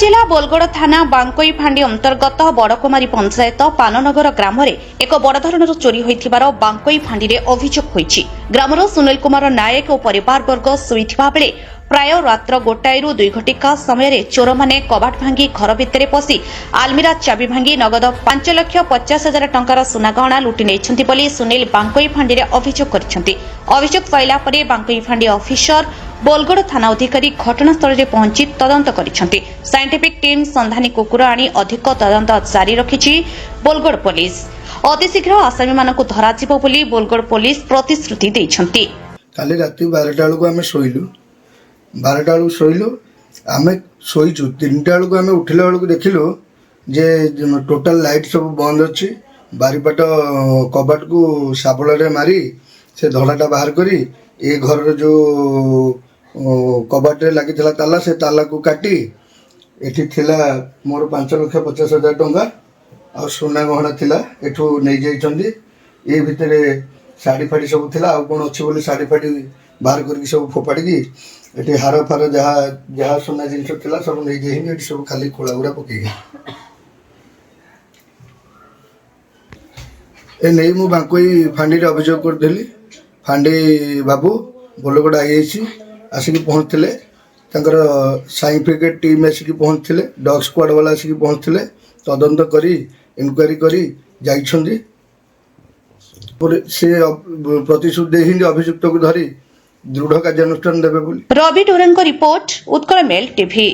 जिला बोलगड़ थाना बांकोई फांडी अंतर्गत बड़कुमारी पंचायत पाननगर ग्राम एक बड़ धरणर चोरी होइथिबार बांकोई फांडी अभियोग होइछि। ग्रामर सुनील कुमार नायक और परिवार वर्ग शोइथिबा बेले प्राय रात्र 1 घटिका समय चोर माने कबाट भांगी घर भितर पशि आलमीरा चाबी भांगी नगद 5,50,000 टंकार सुना गहना लुटि नेइछन्ति बोली सुनील बांकोई फांडी अभियोग करिसन्ति। अभियोग पाइला परे बांकोई फांडी ऑफिसर बोलगड़ थाना अधिकारी घटनास्थल में पहुंची तदंत करिसन्ति। साइंटिफिक टीम संधानी कुकुर आनी अधिक तदंत जारी रखिछि बोलगड़ पुलिस। अतिशीघ्र आसामी मानकु धराजिबो बोली बोलगड़ पुलिस प्रतिश्रुति दैछन्ति। काली राति 12टा बेलू आम शोलु 12टा बेलू शोलु आम शोचु 3टा बेलू आम उठिला बेलू देखिलु जे टोटाल लाइट सब बंद अच्छी बारीपट कबाट को साबुल मारी से धड़ाटा बाहर करी ए घर जो कबाट लगी ताला से ताला को काटी एठी थिला मोर 5,50,000 टंका आ सोना गहना थिला एठू नहीं जाइछन्दी। ए भितरे साड़ी फाड़ी सब थिला आ कोन अछि बोली साड़ी फाड़ी बाहर करके सब फोपाड़ी की एठी हार फार जहा जहा सोना जिनिस थिला सब नहीं जाइनि एठी सब खाली खोला गुड़ा पके ए नहीं मु बांकोई फांडी रे अभियोग कर देली। फांडी बाबू बोलगड़ आईआईसी आसिक पहुँचते साइंटिफिक टीम आसिक पहुँचते डॉग स्क्वाड वाला आसिक पहुँचते तदंत करी इनक्वारी करी जाइछन्ति। से प्रतिश्रुति दे अभियुक्त को धरी दृढ़ कार्यानुष्ठान देबे बोली। Ravi Dorenko report Utkal Mail TV.